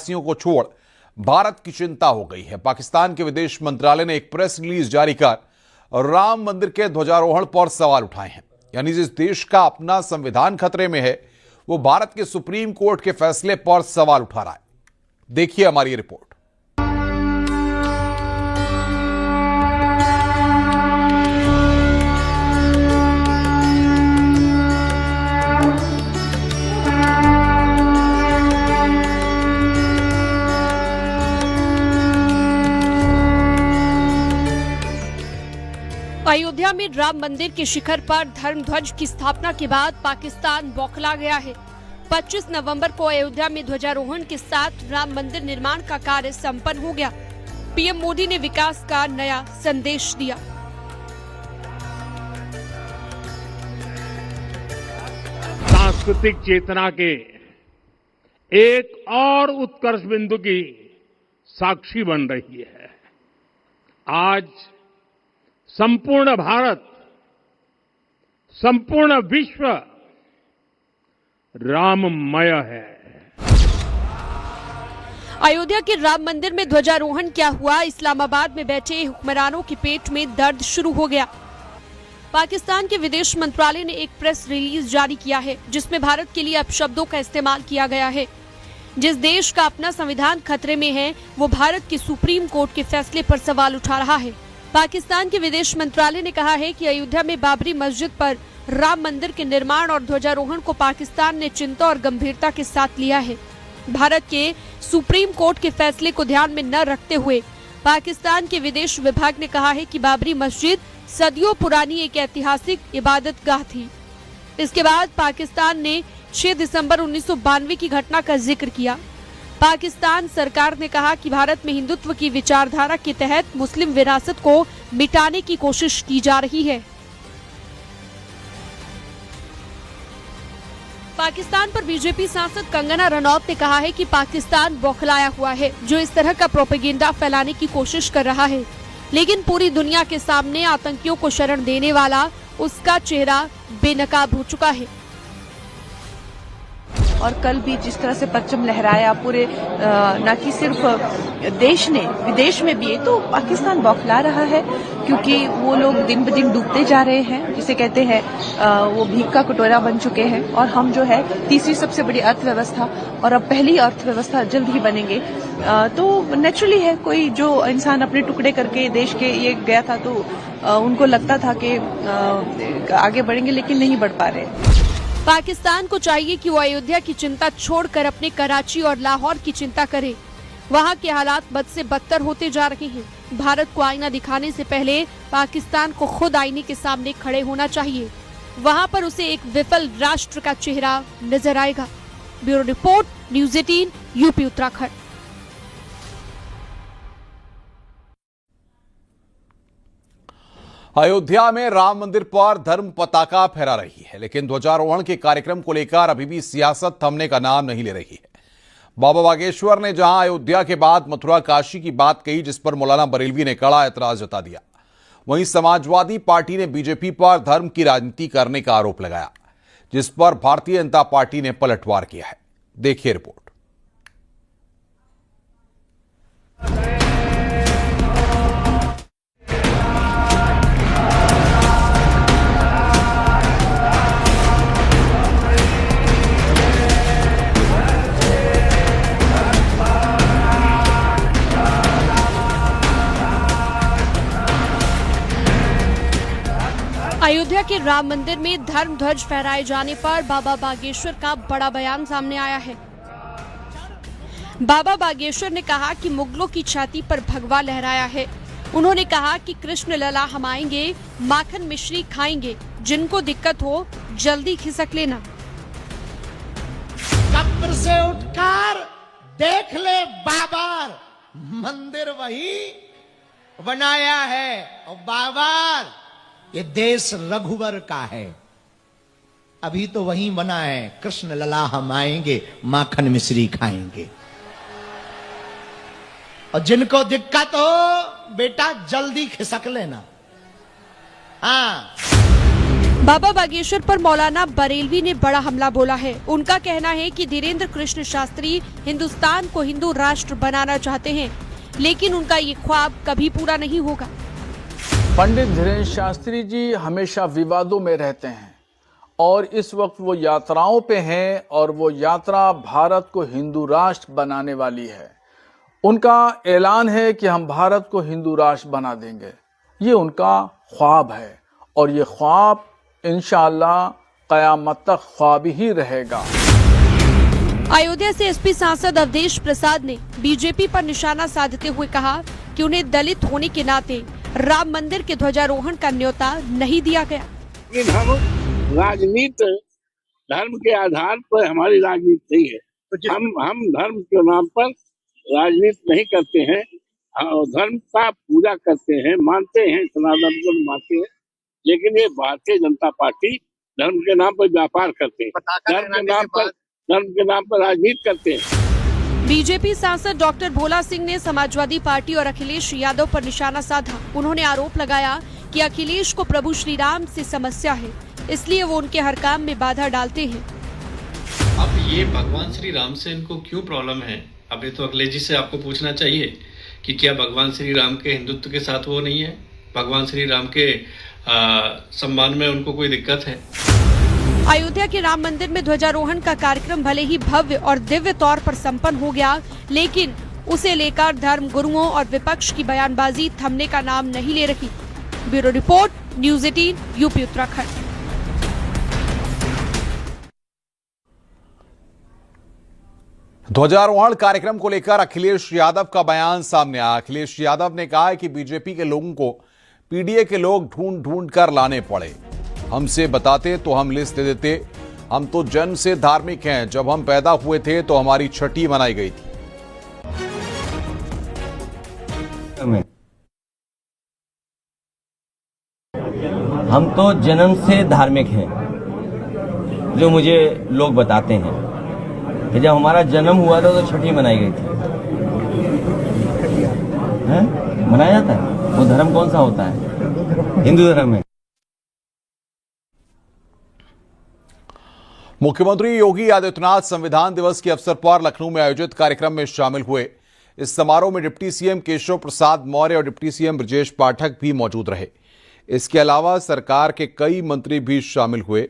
वासियों को छोड़ भारत की चिंता हो गई है। पाकिस्तान के विदेश मंत्रालय ने एक प्रेस रिलीज जारी कर राम मंदिर के ध्वजारोहण पर सवाल उठाए हैं। यानी जिस देश का अपना संविधान खतरे में है, वो भारत के सुप्रीम कोर्ट के फैसले पर सवाल उठा रहा है। देखिए हमारी रिपोर्ट। अयोध्या में राम मंदिर के शिखर पर धर्म ध्वज की स्थापना के बाद पाकिस्तान बौखला गया है। 25 नवंबर को अयोध्या में ध्वजारोहण के साथ राम मंदिर निर्माण का कार्य संपन्न हो गया। पीएम मोदी ने विकास का नया संदेश दिया। सांस्कृतिक चेतना के एक और उत्कर्ष बिंदु की साक्षी बन रही है। आज संपूर्ण भारत, संपूर्ण विश्व राममय है। अयोध्या के राम मंदिर में ध्वजारोहण क्या हुआ? इस्लामाबाद में बैठे हुक्मरानों के पेट में दर्द शुरू हो गया। पाकिस्तान के विदेश मंत्रालय ने एक प्रेस रिलीज जारी किया है, जिसमें भारत के लिए अपशब्दों का इस्तेमाल किया गया है। जिस देश का अपना संविधान खतरे में है, वो भारत के सुप्रीम कोर्ट के फैसले पर सवाल उठा रहा है। पाकिस्तान के विदेश मंत्रालय ने कहा है कि अयोध्या में बाबरी मस्जिद पर राम मंदिर के निर्माण और ध्वजारोहण को पाकिस्तान ने चिंता और गंभीरता के साथ लिया है। भारत के सुप्रीम कोर्ट के फैसले को ध्यान में न रखते हुए पाकिस्तान के विदेश विभाग ने कहा है कि बाबरी मस्जिद सदियों पुरानी एक ऐतिहासिक इबादतगाह थी। इसके बाद पाकिस्तान ने 6 दिसंबर 1992 की घटना का जिक्र किया। पाकिस्तान सरकार ने कहा कि भारत में हिंदुत्व की विचारधारा के तहत मुस्लिम विरासत को मिटाने की कोशिश की जा रही है। पाकिस्तान पर बीजेपी सांसद कंगना रनौत ने कहा है कि पाकिस्तान बौखलाया हुआ है, जो इस तरह का प्रोपेगेंडा फैलाने की कोशिश कर रहा है। लेकिन पूरी दुनिया के सामने आतंकियों को शरण देने वाला उसका चेहरा बेनकाब हो चुका है। और कल भी जिस तरह से परचम लहराया पूरे न कि सिर्फ देश ने, विदेश में भी, तो पाकिस्तान बौखला रहा है, क्योंकि वो लोग दिन ब दिन डूबते जा रहे हैं। जिसे कहते हैं वो भीख का कटोरा बन चुके हैं, और हम जो है तीसरी सबसे बड़ी अर्थव्यवस्था और अब पहली अर्थव्यवस्था जल्द ही बनेंगे। तो नेचुरली है, कोई जो इंसान अपने टुकड़े करके देश के ये गया था, तो उनको लगता था कि आगे बढ़ेंगे, लेकिन नहीं बढ़ पा रहे। पाकिस्तान को चाहिए कि वो अयोध्या की चिंता छोड़कर अपने कराची और लाहौर की चिंता करे। वहाँ के हालात बद से बदतर होते जा रहे हैं। भारत को आईना दिखाने से पहले पाकिस्तान को खुद आईने के सामने खड़े होना चाहिए। वहाँ पर उसे एक विफल राष्ट्र का चेहरा नजर आएगा। Bureau report, news 18, UP Uttarakhand. Ayodhya में राम मंदिर पर धर्म पताका फहरा रही है, लेकिन ध्वजारोहण के कार्यक्रम को लेकर अभी भी सियासत थमने का नाम नहीं ले रही है। बाबा बागेश्वर ने जहां अयोध्या के बाद मथुरा काशी की बात कही, जिस पर मौलाना बरेलवी ने कड़ा एतराज जता दिया, वहीं समाजवादी पार्टी ने बीजेपी पर धर्म की राजनीति करने का आरोप लगाया, जिस पर भारतीय जनता पार्टी ने पलटवार किया है। देखिए रिपोर्ट। अयोध्या के राम मंदिर में धर्म ध्वज फहराए जाने पर बाबा बागेश्वर का बड़ा बयान सामने आया है। बाबा बागेश्वर ने कहा कि मुगलों की छाती पर भगवा लहराया है। उन्होंने कहा कि कृष्ण लला हम आएंगे, माखन मिश्री खाएंगे, जिनको दिक्कत हो जल्दी खिसक लेना। कब्र से उठकर देख ले बाबर, मंदिर वही बनाया है। और बाबर, ये देश रघुवर का है, अभी तो वही बना है। कृष्ण लला हम आएंगे, माखन मिश्री खाएंगे, और जिनको दिक्कत हो बेटा जल्दी खिसक लेना। हाँ। बाबा बागेश्वर पर मौलाना बरेलवी ने बड़ा हमला बोला है। उनका कहना है कि धीरेन्द्र कृष्ण शास्त्री हिंदुस्तान को हिंदू राष्ट्र बनाना चाहते हैं, लेकिन उनका ये ख्वाब कभी पूरा नहीं होगा। पंडित धीरेन्द्र शास्त्री जी हमेशा विवादों में रहते हैं और इस वक्त वो यात्राओं पे हैं और वो यात्रा भारत को हिंदू राष्ट्र बनाने वाली है। उनका ऐलान है कि हम भारत को हिंदू राष्ट्र बना देंगे। ये उनका ख्वाब है और ये ख्वाब इंशाअल्लाह क़यामत तक ख्वाब ही रहेगा। अयोध्या से एसपी सांसद अवधेश प्रसाद ने बीजेपी पर निशाना साधते हुए कहा कि उन्हें दलित होने के नाते राम मंदिर के ध्वजारोहण का न्योता नहीं दिया गया। लेकिन हम राजनीति धर्म के आधार पर हमारी राजनीति नहीं है। हम धर्म के नाम पर राजनीति नहीं करते हैं। धर्म का पूजा करते हैं, मानते हैं, सनातन को मानते हैं, लेकिन ये भारतीय जनता पार्टी धर्म के नाम पर व्यापार करते हैं, धर्म के नाम पर राजनीति करते हैं। बीजेपी सांसद डॉक्टर भोला सिंह ने समाजवादी पार्टी और अखिलेश यादव पर निशाना साधा। उन्होंने आरोप लगाया कि अखिलेश को प्रभु श्री राम से समस्या है, इसलिए वो उनके हर काम में बाधा डालते हैं। अब ये भगवान श्री राम से इनको क्यों प्रॉब्लम है? अब ये तो अखिलेश जी से आपको पूछना चाहिए कि क्या भगवान श्री राम के हिंदुत्व के साथ वो नहीं है? भगवान श्री राम के सम्मान में उनको कोई दिक्कत है? अयोध्या के राम मंदिर में ध्वजारोहण का कार्यक्रम भले ही भव्य और दिव्य तौर पर संपन्न हो गया, लेकिन उसे लेकर धर्म गुरुओं और विपक्ष की बयानबाजी थमने का नाम नहीं ले रही। Bureau report, news 18, UP Uttarakhand. ध्वजारोहण कार्यक्रम को लेकर अखिलेश यादव का बयान सामने आया। अखिलेश यादव ने कहा है कि बीजेपी के लोगों को पीडीए के लोग ढूंढ ढूंढ कर लाने पड़े। हमसे बताते तो हम लिस्ट दे देते। हम तो जन्म से धार्मिक हैं। जब हम पैदा हुए थे तो हमारी छठी मनाई गई थी। हम तो जन्म से धार्मिक हैं, जो मुझे लोग बताते हैं कि जब हमारा जन्म हुआ था तो छठी मनाई गई थी। मनाया जाता है? वो धर्म कौन सा होता है? हिंदू धर्म है। मुख्यमंत्री योगी आदित्यनाथ संविधान दिवस के अवसर पर लखनऊ में आयोजित कार्यक्रम में शामिल हुए। इस समारोह में डिप्टी सीएम केशव प्रसाद मौर्य और डिप्टी सीएम ब्रजेश पाठक भी मौजूद रहे। इसके अलावा सरकार के कई मंत्री भी शामिल हुए।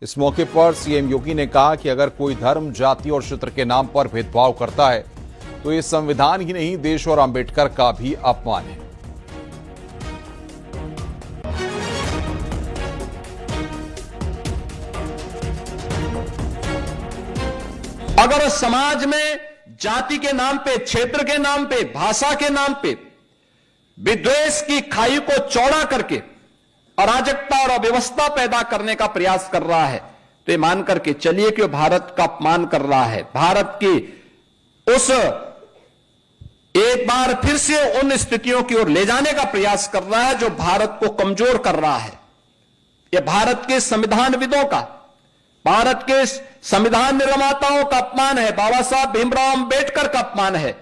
इस मौके पर सीएम योगी ने कहा कि अगर कोई धर्म, जाति और क्षेत्र के नाम पर भेदभाव करता है तो ये संविधान ही नहीं, देश और अंबेडकर का भी अपमान है। अगर समाज में जाति के नाम पे, क्षेत्र के नाम पे, भाषा के नाम पे विद्वेष की खाई को चौड़ा करके अराजकता और अव्यवस्था पैदा करने का प्रयास कर रहा है, तो ये मान करके चलिए कि वो भारत का अपमान कर रहा है। भारत की उस एक बार फिर से उन स्थितियों की ओर ले जाने का प्रयास कर रहा है जो भारत को कमजोर कर रहा है। यह भारत के संविधानविदों का, भारत के संविधान निर्माताओं का अपमान है, बाबा साहब भीमराव अंबेडकर का अपमान है।